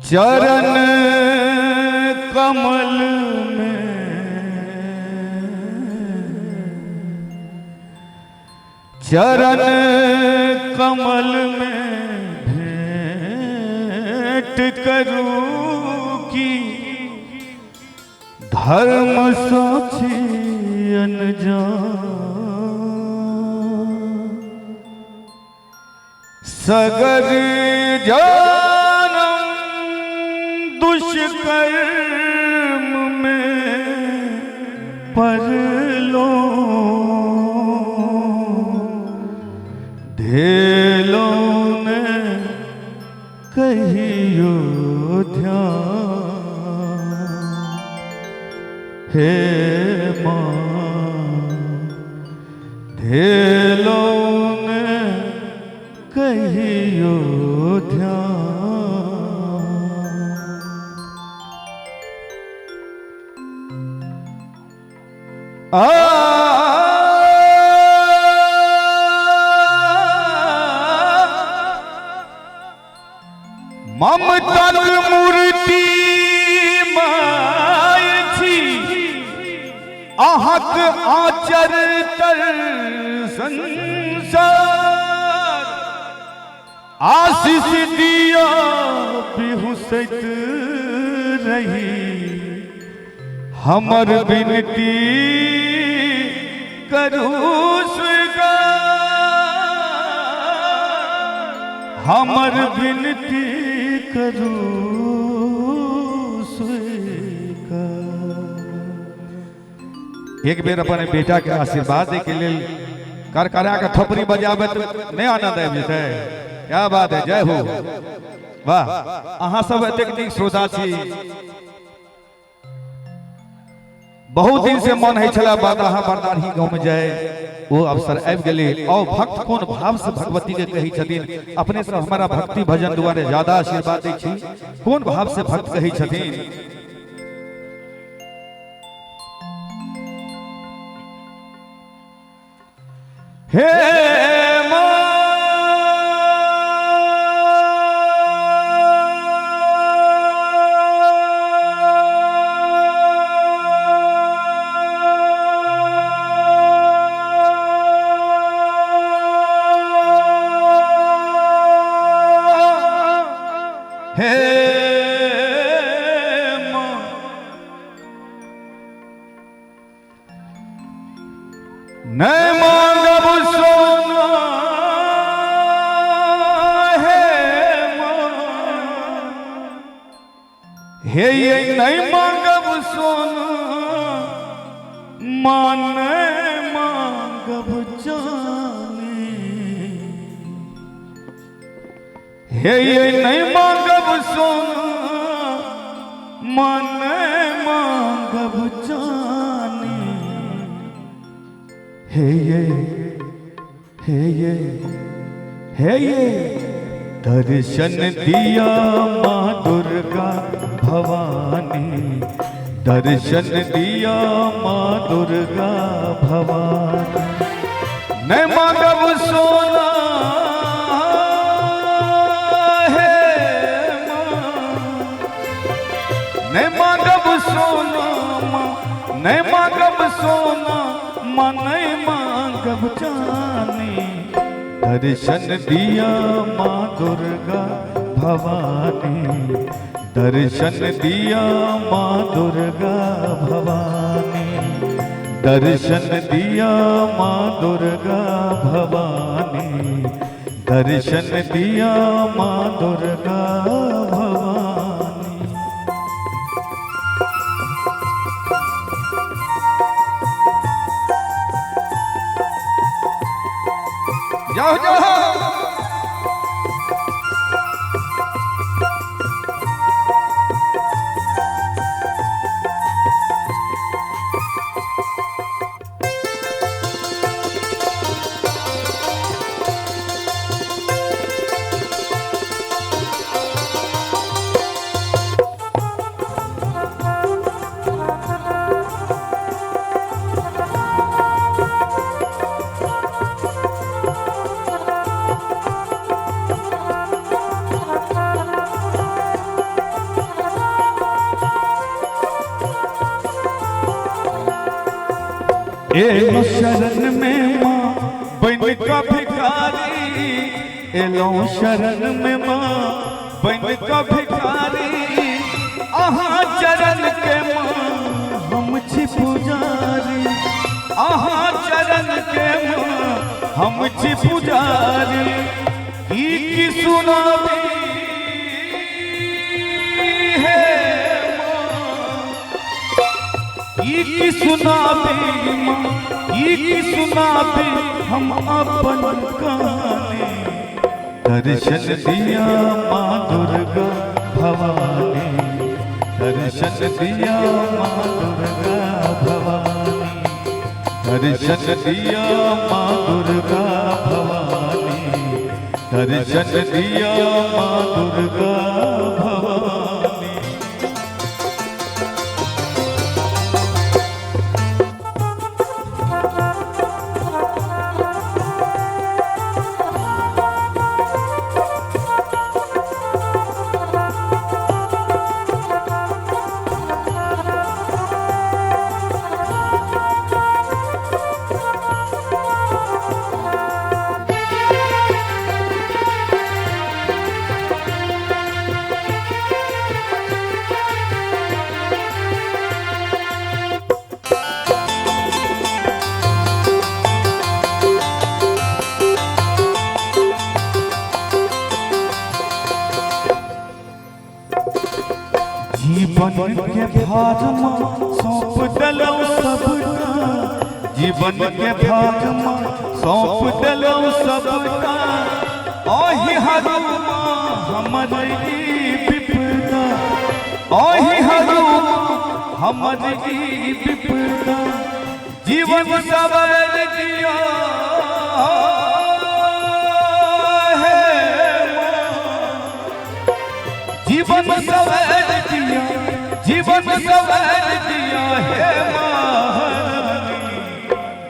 चरण कमल में चरण कमल में भेंट करूं की धर्म साक्षी अनजान सगर जानम दुष्कर्म में परलो धेलो ने कहियो ध्यान हे माँ धेलो ने कहियो ध्यान ममता मूर्ति माय छी अहक आचर तर संसार आशीष दिया बिहुसत रही हमर विनती करू स्वीकार हमर विनती करू स्वीकार। एक बेर अपन बेटा के आशीर्वाद दे के लिए कर करा के थोपड़ी बजाबे तो नहीं आनंद आबि जेतै। क्या बात है, जय हो। वाह, अहाँ सब एतेक नीक श्रोता छी। बहुत दिन से मन है छला बात अहाँ बरदाही गाँव में जाए, वो अवसर आबि गेलै। और भक्त कोन भाव से भगवती के कही छथिन, अपने से हमारा भक्ति भजन द्वारे ज्यादा आशीर्वाद दै छी। कोन भाव से भक्त कही छथिन, हे नहीं मांगब सोना है हे ये नहीं मांगब सोना माने मांगब जाने हे ये नहीं मांगब सोना माने मांगब जाने हे ये दर्शन दिया माँ दुर्गा भवानी, दर्शन दिया माँ दुर्गा भवानी। नहीं मांगब सोना है माँ, नहीं मांगब सोना माँ, नहीं मांगब सोना माँ, नहीं मांगब जानी। दर्शन दिया माँ दुर्गा भवानी, दर्शन दिया माँ दुर्गा भवानी, दर्शन दिया माँ दुर्गा भवानी, दर्शन दिया माँ दुर्गा भवानी। जाओ जाओ एलो शरण में माँ बन का भिखारी, एलो शरण में माँ बन का भिखारी, आहा चरण के माँ हम छी पुजारी, आहा चरण के माँ हम छी पुजारी, की सुनावी की सुनाबी माँ, की सुनाबी हम अपन कहानी, दर्शन दिया माँ दुर्गा भवानी, दर्शन दिया माँ दुर्गा भवानी, दर्शन दिया माँ दुर्गा भवानी, दर्शन दिया माँ दुर्गा भवानी। जीवन के भाग माँ सौंप दलो सबका, जीवन के भाग माँ सौंप दलो सबका, ओहि हरू माँ हमारी विपदा, ओहि हरू हमारी विपदा, जीवन सवार दिया जीवन सवार दिया, जीवन सवार दिया है महारानी,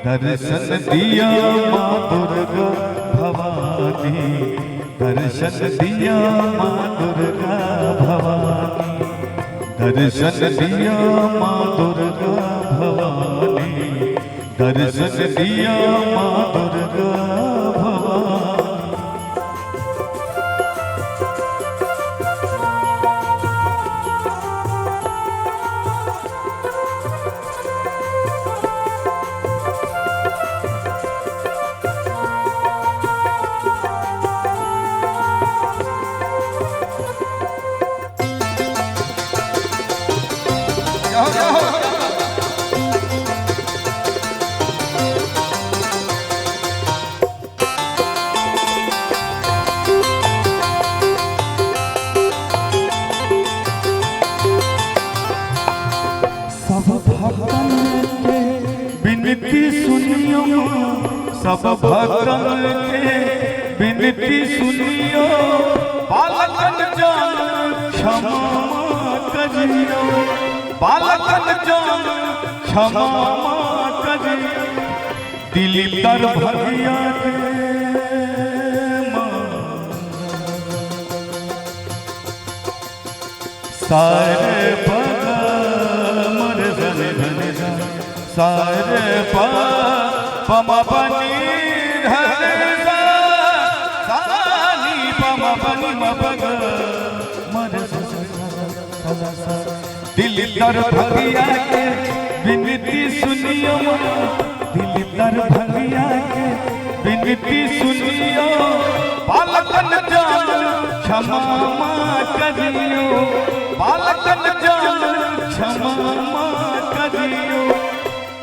दर्शन दिया माँ दुर्गा भवानी, दर्शन दिया माँ दुर्गा भवानी, दर्शन दिया माँ दुर्गा भवानी, दर्शन दिया माँ दुर्गा भवानी। बिनती सुनियो, सब भक्तन के बिनती सुनियो, बालकन जान क्षमा करियो, बालकन जान क्षमा करियो, दिल तर भगिया के सारे भगा मर धन धन सारे पम बनी धन सानी पम बनी मपग मर दिल तर भगिया के बिनती सुनियो, दिल तर भगिया के बिनती सुनियो, बालकन जान क्षमा करियो, बालकन जान क्षमा करियो,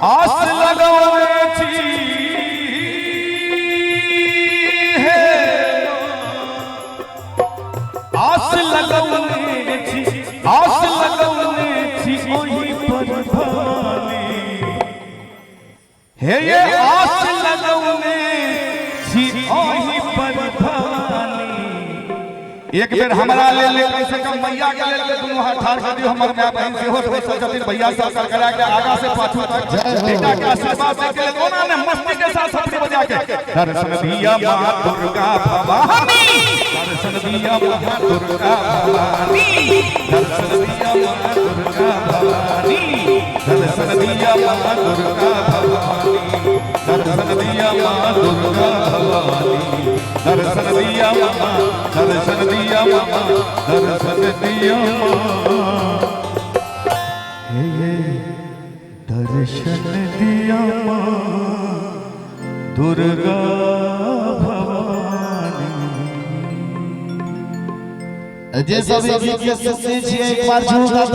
आस लगौने छी आस लगौने छी, आस लगौने छी ओही पर भानी, हे ये आस लगौने छी ओही पर भानी। एक बेर हमरा ले ले कम से कम मैया के ले ले दुनू हाथ ठाड़ कर दियो, हमर माय बहन से हो सजतिन भैया से कर करा के आगा से पाछू तक बेटा के आशीर्वाद दे के कोना ने मस्ती के साथ छतरी बजा के दर्शन दिया मां दुर्गा भवानी, दर्शन दिया माँ दुर्गा भवानी, दर्शन दिया माँ दुर्गा भवानी, दर्शन दिया माँ दुर्गा भवानी, दर्शन दिया माँ दुर्गा भवानी, दर्शन दिया माँ, दर्शन दिया माँ, दर्शन दिया माँ, दर्शन दिया माँ दुर्गा भवानी। जैसा भी एक बार